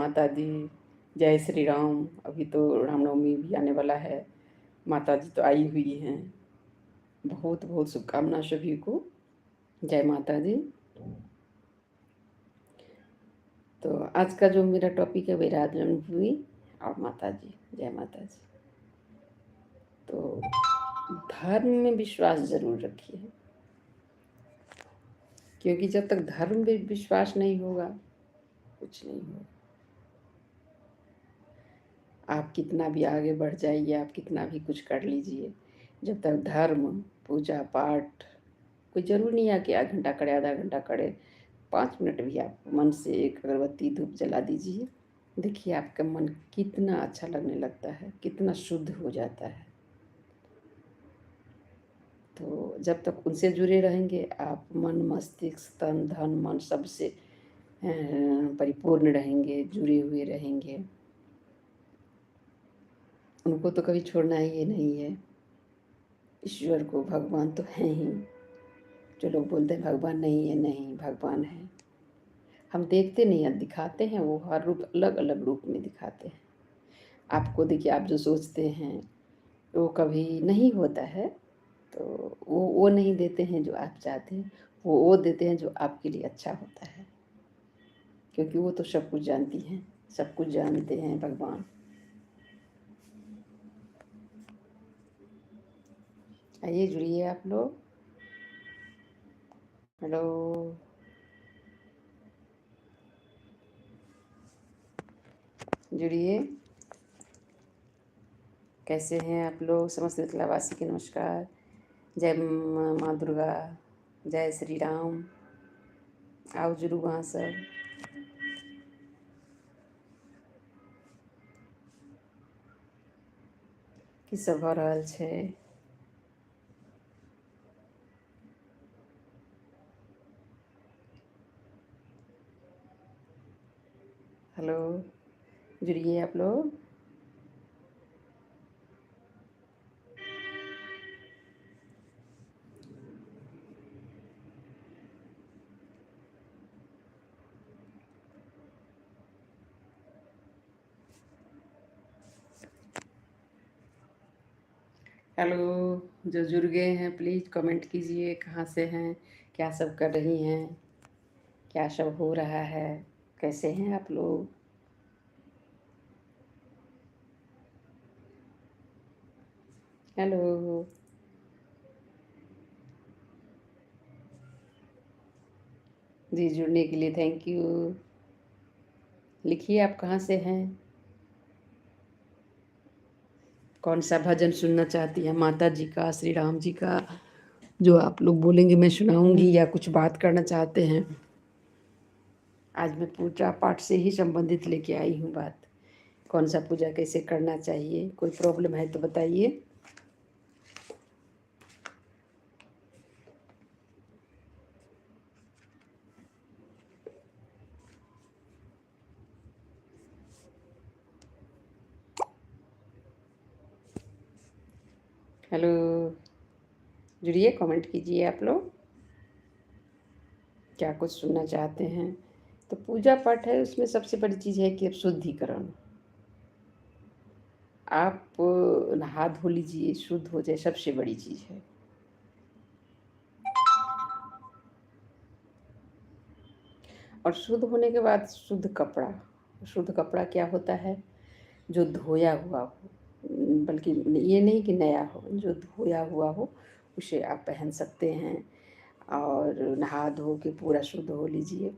माता दी, जय श्री राम। अभी तो रामनवमी भी आने वाला है। माता जी तो आई हुई हैं। बहुत बहुत शुभकामना सभी को। जय माता दी। तो आज का जो मेरा टॉपिक है वह राजजन्मभूमि और माता जी। जय माता जी। तो धर्म में विश्वास जरूर रखिए, क्योंकि जब तक धर्म में विश्वास नहीं होगा कुछ नहीं होगा। आप कितना भी आगे बढ़ जाइए, आप कितना भी कुछ कर लीजिए, जब तक धर्म पूजा पाठ, कोई ज़रूरी नहीं है कि आधा घंटा करे, आधा घंटा करे, 5 मिनट भी आप मन से एक अगरबत्ती धूप जला दीजिए। देखिए आपका मन कितना अच्छा लगने लगता है, कितना शुद्ध हो जाता है। तो जब तक उनसे जुड़े रहेंगे आप, मन मस्तिष्क तन धन मन सबसे परिपूर्ण रहेंगे, जुड़े हुए रहेंगे। उनको तो कभी छोड़ना ही नहीं है। ईश्वर को, भगवान तो हैं ही। जो लोग बोलते हैं भगवान नहीं है, नहीं, भगवान है। हम देखते नहीं हैं, दिखाते हैं। वो हर रूप अलग अलग रूप में दिखाते हैं आपको। देखिए आप जो सोचते हैं वो कभी नहीं होता है, तो वो नहीं देते हैं जो आप चाहते हैं, वो देते हैं जो आपके लिए अच्छा होता है, क्योंकि वो तो सब कुछ जानती हैं, सब कुछ जानते हैं भगवान। आइए जुड़िए आप लोग। हेलो, जुड़िए। कैसे हैं आप लोग? समस्त मिथिलावासी के नमस्कार। जय माँ दुर्गा, जय श्री राम। आओ जुड़ू वहाँ सब। की सब भऽ रहल छै? हेलो, जुड़िए आप लोग। हेलो, जो जुड़ गए हैं प्लीज़ कमेंट कीजिए, कहाँ से हैं, क्या सब कर रही हैं, क्या सब हो रहा है, कैसे हैं आप लोग? हेलो, जी जुड़ने के लिए थैंक यू। लिखिए आप कहाँ से हैं, कौन सा भजन सुनना चाहती हैं, माता जी का, श्री राम जी का, जो आप लोग बोलेंगे मैं सुनाऊंगी, या कुछ बात करना चाहते हैं। आज मैं पूजा पाठ से ही संबंधित लेके आई हूँ बात। कौन सा पूजा कैसे करना चाहिए, कोई प्रॉब्लम है तो बताइए। हेलो, जुड़िए, कमेंट कीजिए आप लोग, क्या कुछ सुनना चाहते हैं। तो पूजा पाठ है, उसमें सबसे बड़ी चीज़ है कि अब शुद्धिकरण। आप नहा धो लीजिए, शुद्ध हो जाए, सबसे बड़ी चीज़ है। और शुद्ध होने के बाद शुद्ध कपड़ा। शुद्ध कपड़ा क्या होता है? जो धोया हुआ हो, बल्कि ये नहीं कि नया हो, जो धोया हुआ हो उसे आप पहन सकते हैं। और नहा धो के पूरा शुद्ध हो लीजिए,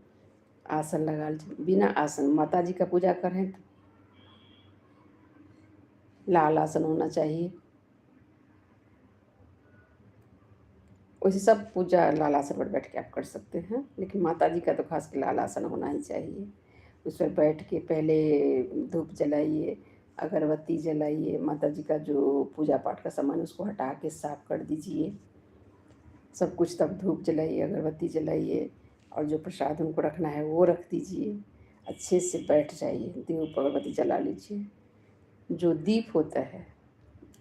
आसन लगा लीजिए। बिना आसन, माता जी का पूजा कर रहे हैं तो लाल आसन होना चाहिए। वैसे सब पूजा लाल आसन पर बैठ के आप कर सकते हैं, लेकिन माता जी का तो खास कर लाल आसन होना ही चाहिए। उस पर बैठ के पहले धूप जलाइए, अगरबत्ती जलाइए, माता जी का जो पूजा पाठ का सामान उसको हटा के साफ कर दीजिए सब कुछ। तब धूप जलाइए, अगरबत्ती जलाइए, और जो प्रसाद उनको रखना है वो रख दीजिए। अच्छे से बैठ जाइए, दीप अगरबत्ती जला लीजिए। जो दीप होता है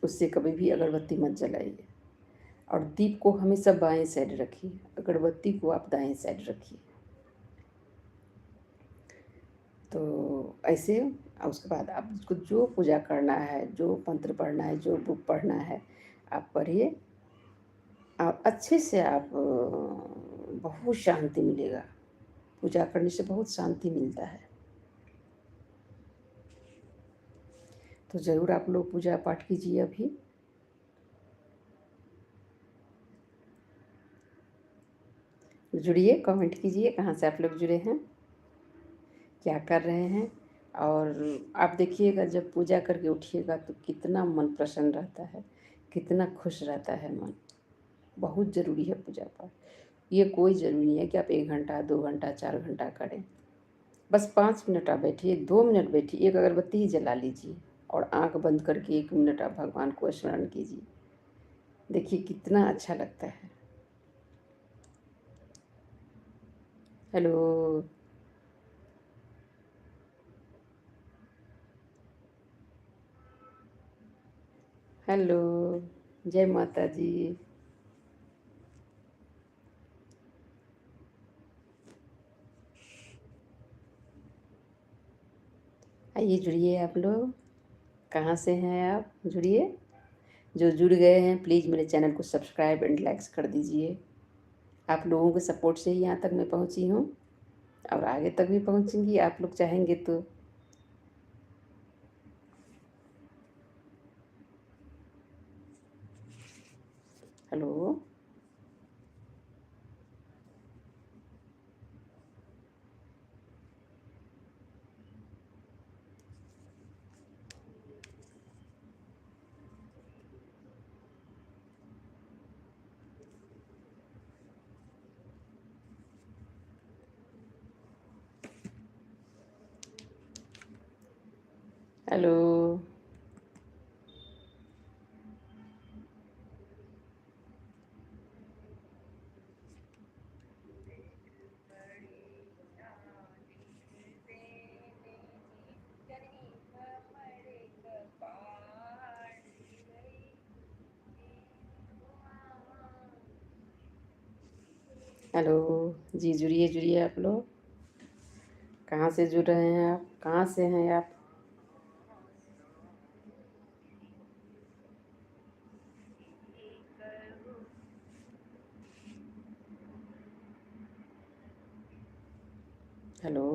उससे कभी भी अगरबत्ती मत जलाइए, और दीप को हमेशा बाएं साइड रखिए, अगरबत्ती को आप दाएं साइड रखिए। तो ऐसे और उसके बाद आप उसको जो पूजा करना है, जो मंत्र पढ़ना है, जो बुक पढ़ना है, आप पढ़िए और अच्छे से आप बहुत शांति मिलेगा। पूजा करने से बहुत शांति मिलता है। तो ज़रूर आप लोग पूजा पाठ कीजिए अभी। जुड़िए, कमेंट कीजिए कहाँ से आप लोग जुड़े हैं, क्या कर रहे हैं। और आप देखिएगा जब पूजा करके उठिएगा तो कितना मन प्रसन्न रहता है, कितना खुश रहता है मन। बहुत ज़रूरी है पूजा पाठ। ये कोई ज़रूरी नहीं है कि आप 1 घंटा, 2 घंटा, 4 घंटा करें। बस 5 मिनट आप बैठिए, 2 मिनट बैठिए, एक अगरबत्ती ही जला लीजिए और आँख बंद करके 1 मिनट आप भगवान को स्मरण कीजिए। देखिए कितना अच्छा लगता है। हेलो, हेलो, जय माता दी। आइए जुड़िए आप लोग, कहाँ से हैं आप? जुड़िए। जो जुड़ गए हैं प्लीज़ मेरे चैनल को सब्सक्राइब एंड लाइक्स कर दीजिए। आप लोगों के सपोर्ट से ही यहाँ तक मैं पहुँची हूँ और आगे तक भी पहुँचूँगी आप लोग चाहेंगे तो। Hello, hello, hello. जी जुड़िए जुड़िए आप लोग, कहाँ से जुड़ रहे हैं आप? कहाँ से हैं आप? Hello,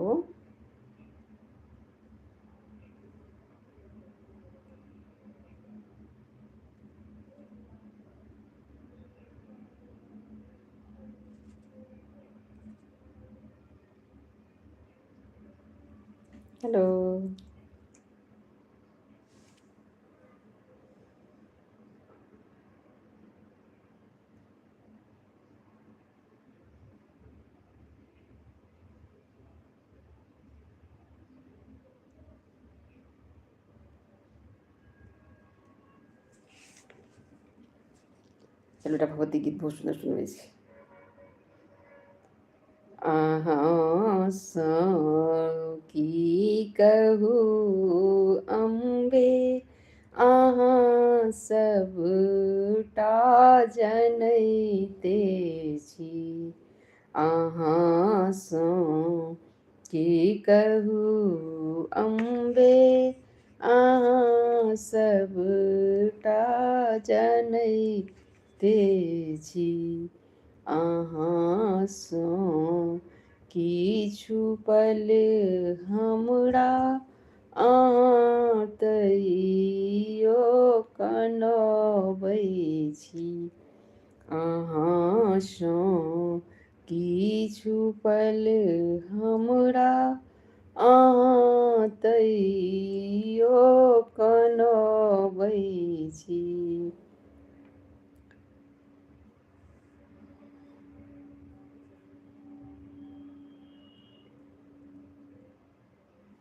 hello. चलो बेटा भगवती गीत बहुत सुंदर सुनो इसे। अहाँ सं की कहू अम्बे, अहाँ सबटा जनैते छी। अहाँ सं की कहू अम्बे, अहाँ सबटा जनैते छी। अहाँ सँ किछु पल हमरा अहाँ तैयो कनबै छी। अहाँ सँ किछु पल हमरा अहाँ तैयो कनबै छी।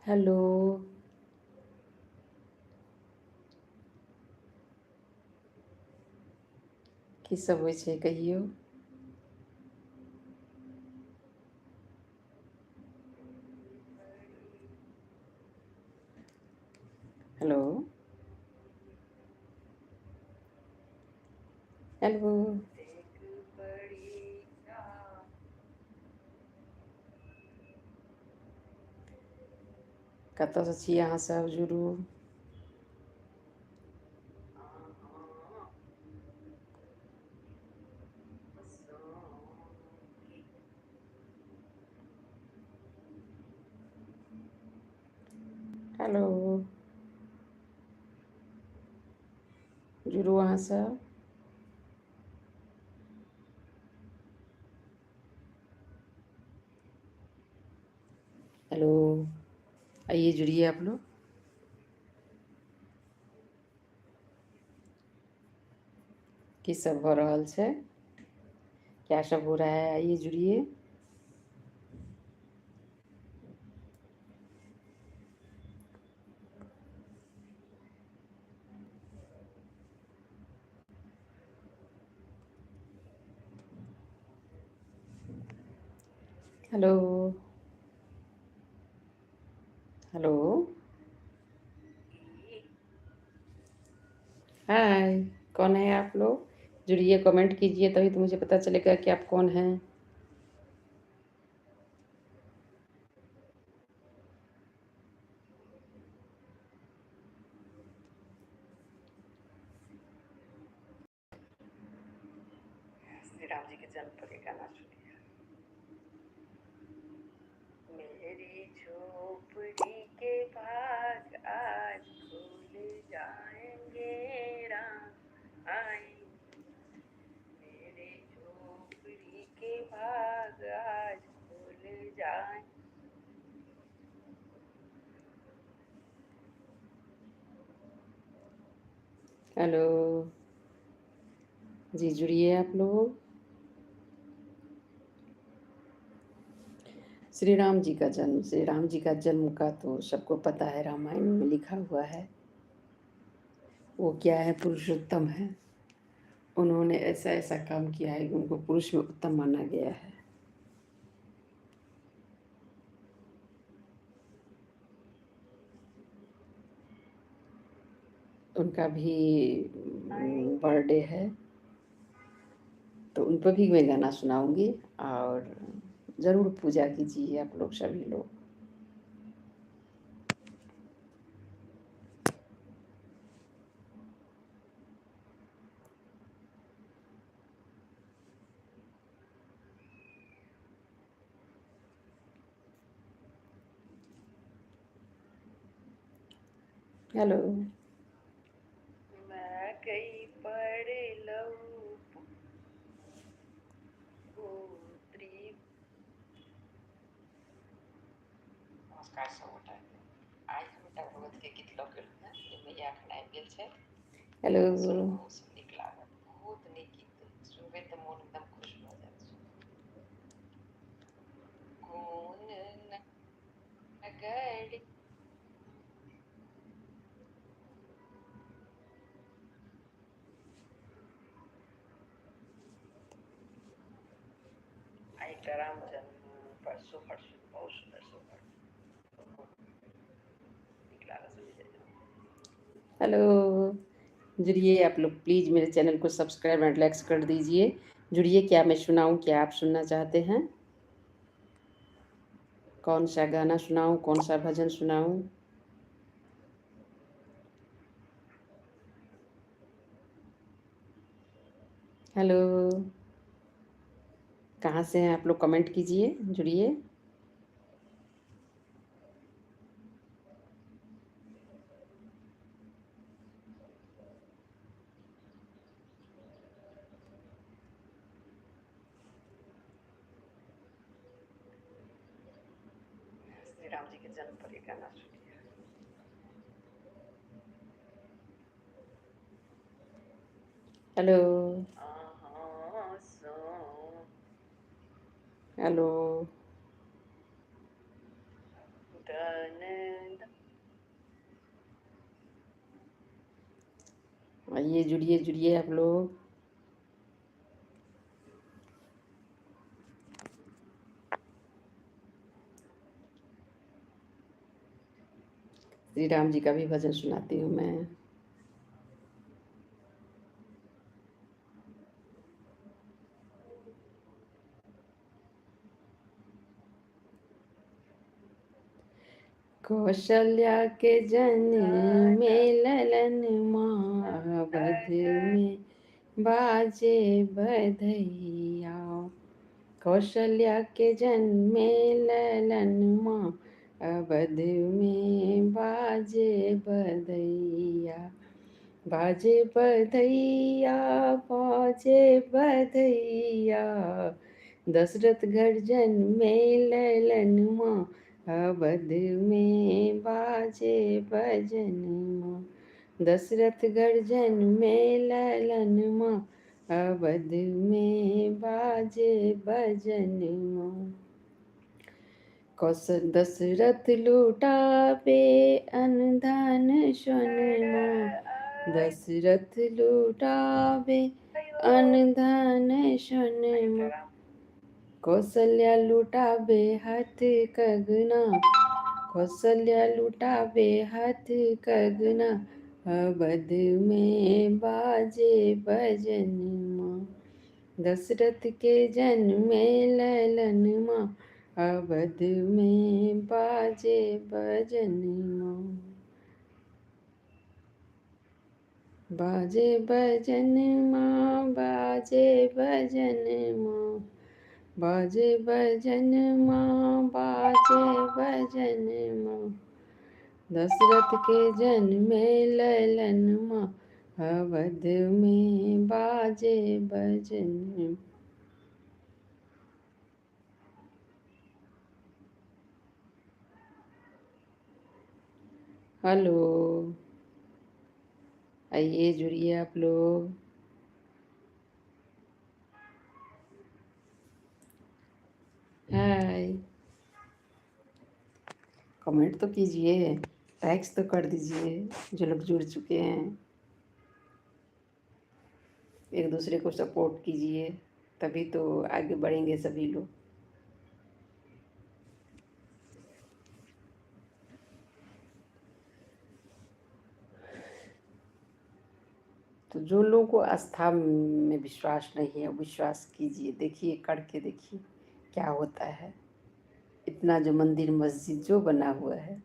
हेलो, की सब होइ छै कहियौ? हेलो, हेलो, कतऽ से छी अहाँ सब जुड़ू। हेलो, जुड़ू अहाँ सब। हेलो, आइए जुड़िए आप लोग। की सब हो रहल छै, क्या सब हो रहा है, आइए जुड़िए। हेलो, हेलो, हाय, कौन है आप लोग? जुड़िए, कमेंट कीजिए, तभी तो मुझे पता चलेगा कि आप कौन हैं। श्री राम जी के जन्म पर एक गाना सुनिए। मेरी झोपड़ी के भाग आज खुल जाएंगे, राम आएंगे। मेरे झोपड़ी के भाग आज खुल जाए। हेलो जी, जुड़िए आप लोग। श्री राम जी का जन्म, श्री राम जी का जन्म का तो सबको पता है, रामायण में लिखा हुआ है। वो क्या है, पुरुषोत्तम है। उन्होंने ऐसा ऐसा काम किया है कि उनको पुरुष में उत्तम माना गया है। उनका भी बर्थडे है, तो उन पर भी मैं गाना सुनाऊंगी, और ज़रूर पूजा कीजिए आप लोग, सभी लोग। हेलो, मैं गई पढ़ लऊ पुत्री। नमस्कार सब, आज हम एकटा भगवत के गीत लऽ गेल हैं, जाहिमे इएह एखन आबि गेल छै। हेलो, सुनू नीक लागत, बहुत नीक गीत, सुनबै तऽ मोन एकदम खुश भऽ जायत। कोन नगर आ एकटा राम जन्म पर सोहर सुनू, बहुत सुंदर सोहर, नीक लागत सुनैमे। हेलो, जुड़िए आप लोग, प्लीज़ मेरे चैनल को सब्सक्राइब एंड लाइक्स कर दीजिए। जुड़िए, क्या मैं सुनाऊं, क्या आप सुनना चाहते हैं? कौन सा गाना सुनाऊं, कौन सा भजन सुनाऊं? हेलो, कहाँ से हैं आप लोग, कमेंट कीजिए, जुड़िए। श्री राम जी के जन्म पर एक गाना सुनिए। हेलो, हेलो, आइए जुड़िए जुड़िए आप लोग। श्री राम जी का भी भजन सुनाती हूँ मैं। कौशल्या के जन में ललन माँ बध में बाजे बधैया। कौशल्या के जन्म में ललन माँ अवध में बाजे बधैया। बाजे बधैया बाजे बधैया। दशरथ गर्जन में ललन माँ अवध में बाजे भजन माँ। दशरथ गर्जन में ललन माँ अवध में बाजे भजन माँ। कौशल दशरथ लुटावे अनधन सोन माँ। दशरथ लुटावे अनधन सोन माँ। कौशल्या लुटावे हाथ कंगना। कौशल्या लुटावे हाथ कंगना। अवध में बाजे भजन माँ। दशरथ के जन्म में ललन माँ अवध में बाजे भजन माँ। बाजे भजन माँ बाजे भजन माँ। बाजे भजन माँ बाजे भजन माँ। दशरथ के जन्म में ललन माँ अवध में बाजे भजन। हेलो, आइए जुड़िए आप लोग। हाय, कमेंट तो कीजिए, लाइक्स तो कर दीजिए जो लोग जुड़ चुके हैं। एक दूसरे को सपोर्ट कीजिए, तभी तो आगे बढ़ेंगे सभी लोग। तो जो लोगों को आस्था में विश्वास नहीं है, विश्वास कीजिए, देखिए करके देखिए क्या होता है। इतना जो मंदिर मस्जिद जो बना हुआ है,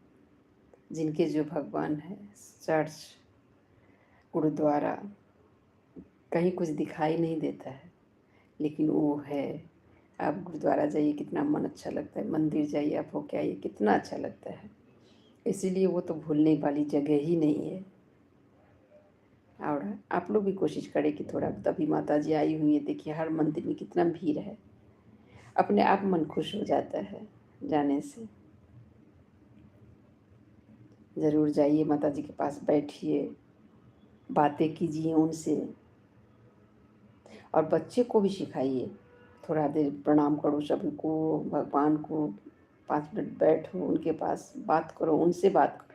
जिनके जो भगवान है, चर्च गुरुद्वारा, कहीं कुछ दिखाई नहीं देता है, लेकिन वो है। आप गुरुद्वारा जाइए, कितना मन अच्छा लगता है। मंदिर जाइए, आप होके आइए, कितना अच्छा लगता है। इसीलिए वो तो भूलने वाली जगह ही नहीं है। और आप लोग भी कोशिश करें कि थोड़ा, तभी माता जी आई हुई है। देखिए हर मंदिर में कितना भीड़ है, अपने आप मन खुश हो जाता है जाने से। ज़रूर जाइए, माता जी के पास बैठिए, बातें कीजिए उनसे। और बच्चे को भी सिखाइए, थोड़ा देर प्रणाम करो सभी को, भगवान को 5 मिनट बैठो उनके पास, बात करो, उनसे बात करो।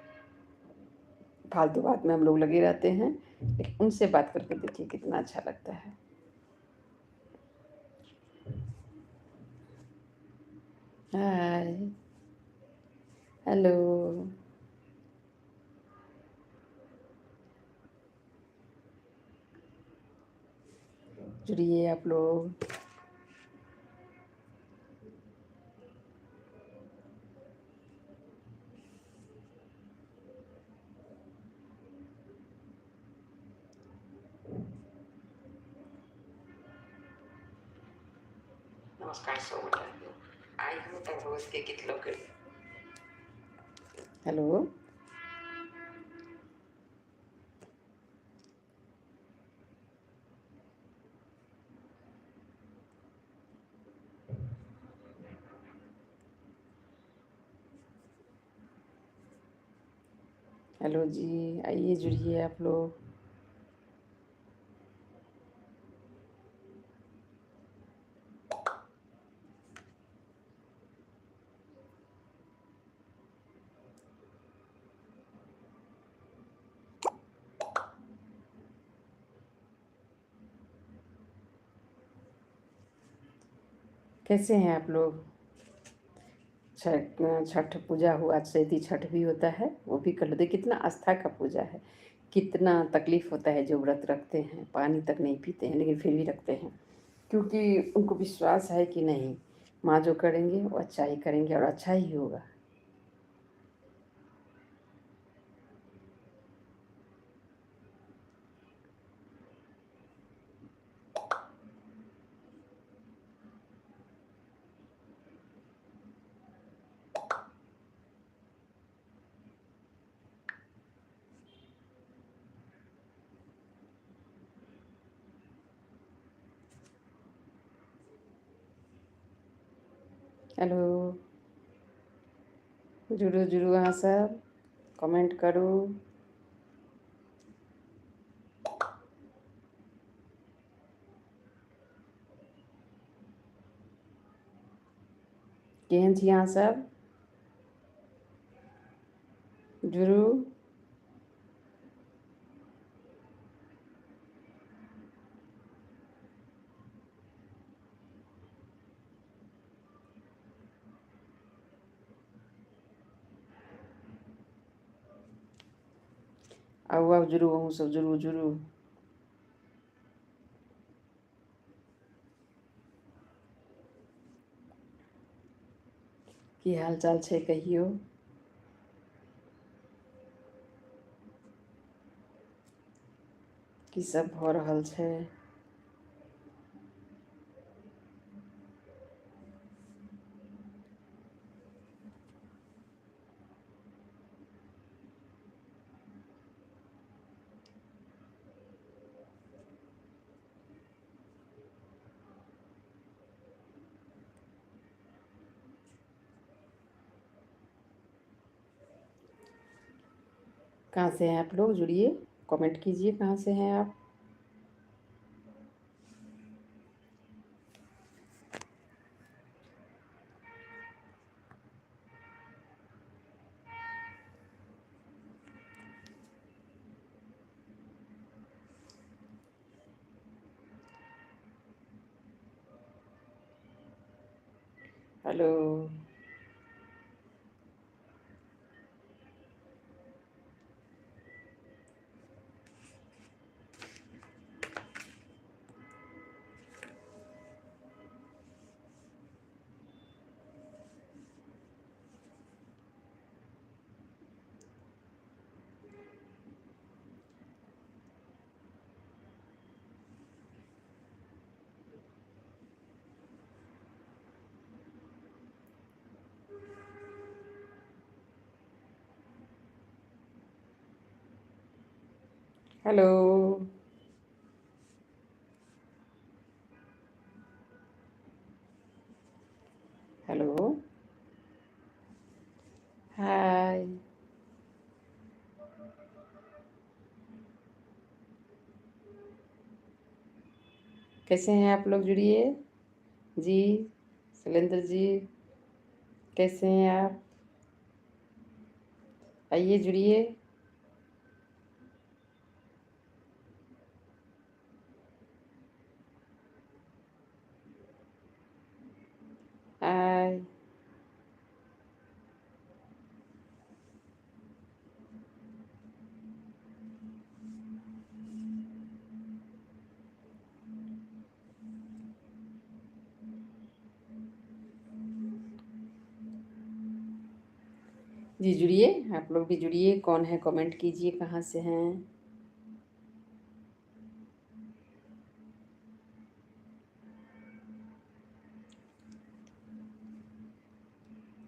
फालतू बात में हम लोग लगे रहते हैं, लेकिन उनसे बात करके देखिए कितना अच्छा लगता है। हाय, हेलो, जुड़िए आप लोग। नमस्कार सोमवार आई हूँ तब रोज के कित लोग। हेलो, हेलो जी, आइए जुड़िए आप लोग। कैसे हैं आप लोग? छठ पूजा हुआ, चैती छठ भी होता है, वो भी कर लेते। कितना आस्था का पूजा है, कितना तकलीफ होता है जो व्रत रखते हैं, पानी तक नहीं पीते हैं, लेकिन फिर भी रखते हैं, क्योंकि उनको विश्वास है कि नहीं, माँ जो करेंगे वो अच्छा ही करेंगे और अच्छा ही होगा। हेलो, जुड़ू जुड़ू अहाँ सब, कमेंट करू। केहन छी अहाँ सब? जुड़ू। आउ आउ जुड़ू, अहूँ सब जुड़ू जुड़ू। की हाल चाल छै कहियो? की सब भऽ रहल छै? कहाँ से हैं आप लोग? जुड़िए, कमेंट कीजिए कहाँ से हैं आप। हेलो, हेलो, हेलो, हाय। कैसे हैं आप लोग? जुड़िए जी। शैलेंद्र जी, कैसे हैं आप? आइए जुड़िए। हाय। जी जुड़िए, आप लोग भी जुड़िए। कौन है कमेंट कीजिए कहाँ से हैं।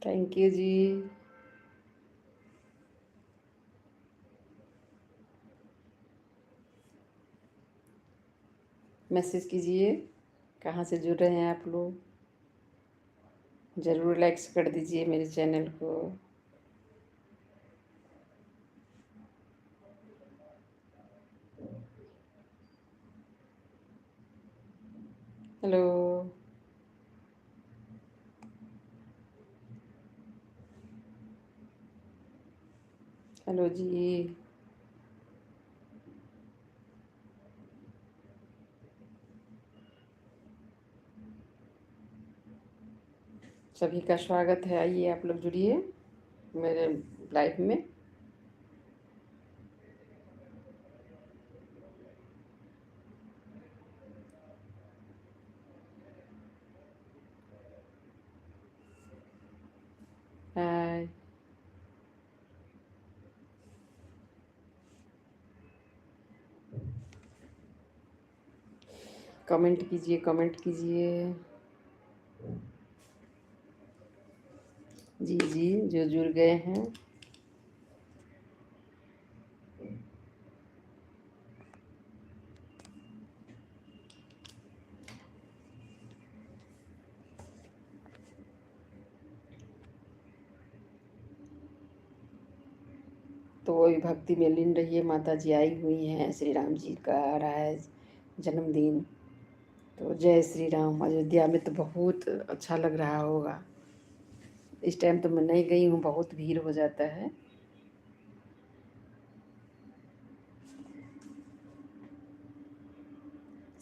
Thank you ji. मैसेज कीजिए कहाँ से जुड़ रहे हैं आप लोग। ज़रूर लाइक्स कर दीजिए मेरे चैनल को। हेलो, हेलो जी। सभी का स्वागत है। आइए आप लोग जुड़िए मेरे लाइव में। हाय। कमेंट कीजिए, कमेंट कीजिए। जी जी, जो जुड़ गए हैं। तो वो भी भक्ति में लीन रहिए। माता जी आई हुई हैं, श्री राम जी का आ रहा है जन्मदिन। तो जय श्री राम। अयोध्या में तो बहुत अच्छा लग रहा होगा। इस टाइम तो मैं नहीं गई हूँ, बहुत भीड़ हो जाता है।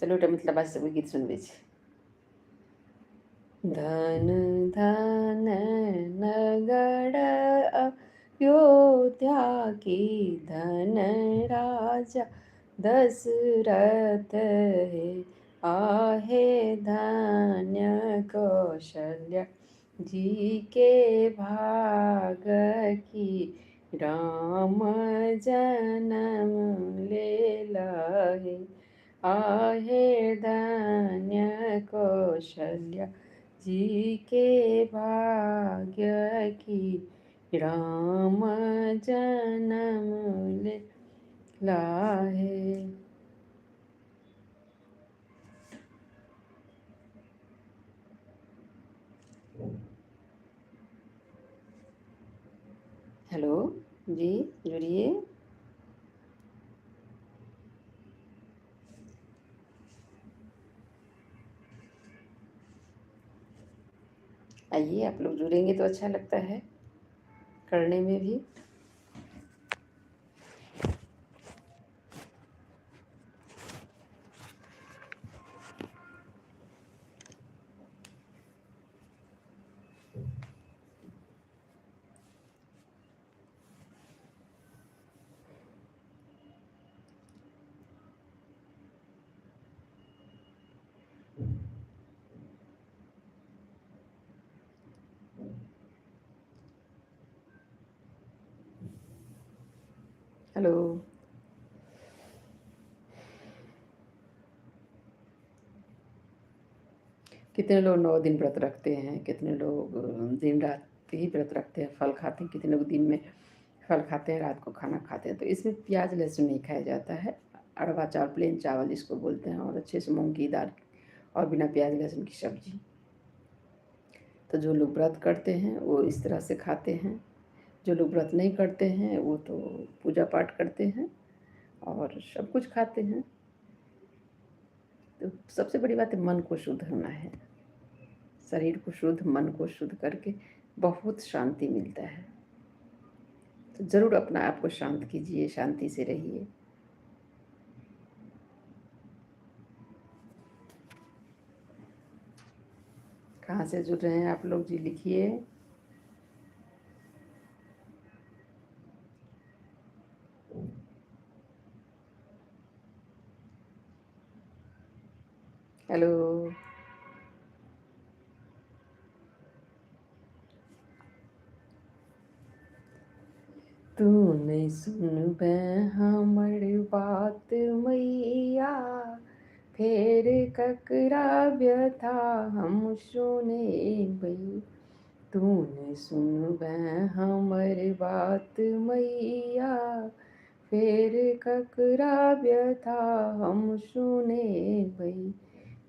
चलो मतलब आज सब गीत सुनबे छी। धन धन नगड़ अयोध्या की, धन राजा दशरथ है। आहे धन्य कौशल्या जी के भाग की, राम जन्म ले लाए। आहे धन्य कौशल्या जी के भाग्य की, राम जन्म ले लाए। हेलो जी, जुड़िए। आइए, आप लोग जुड़ेंगे तो अच्छा लगता है करने में भी। हेलो। कितने लोग 9 दिन व्रत रखते हैं, कितने लोग दिन रात ही व्रत रखते हैं, फल खाते हैं। कितने लोग दिन में फल खाते हैं, रात को खाना खाते हैं। तो इसमें प्याज लहसुन नहीं खाया जाता है। अरवा चावल, प्लेन चावल जिसको बोलते हैं, और अच्छे से मूंग की दाल और बिना प्याज लहसुन की सब्जी। तो जो लोग व्रत करते हैं वो इस तरह से खाते हैं। जो लोग व्रत नहीं करते हैं वो तो पूजा पाठ करते हैं और सब कुछ खाते हैं। तो सबसे बड़ी बात है मन को शुद्ध होना है। शरीर को शुद्ध, मन को शुद्ध करके बहुत शांति मिलता है। तो ज़रूर अपना आप को शांत कीजिए, शांति से रहिए। कहाँ से जुड़ रहे हैं आप लोग जी, लिखिए। हेलो। तू नहीं सुनबे हमर बात मैया, फेर ककरा व्यथा हम सुनेबै। तू नहीं सुनबे हमर बात मैया, फेर ककरा व्यथा हम सुनेबै।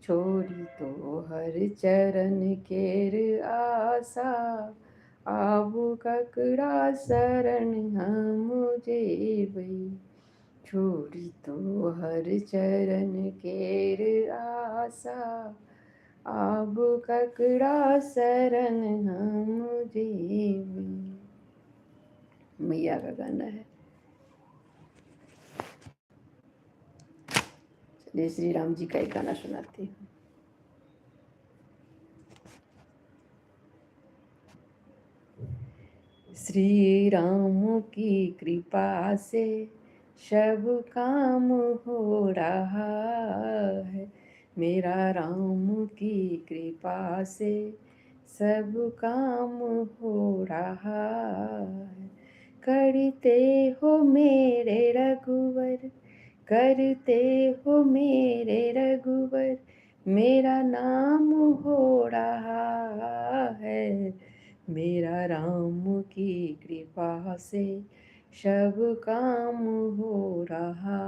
छोड़ी तो हर चरण केर आशा, आबू ककरा शरण हम जेबै। छोड़ी तो हर चरण केर आशा, आब ककरा शरण हम जेबै। मैया का गाना है। चलिए श्री राम जी का एक गाना सुनाती हूँ। श्री राम की कृपा से सब काम हो रहा है। मेरा राम की कृपा से सब काम हो रहा है। करते हो मेरे रघुवर, करते हो मेरे रघुवर, मेरा नाम हो रहा है। मेरा राम की कृपा से सब काम हो रहा।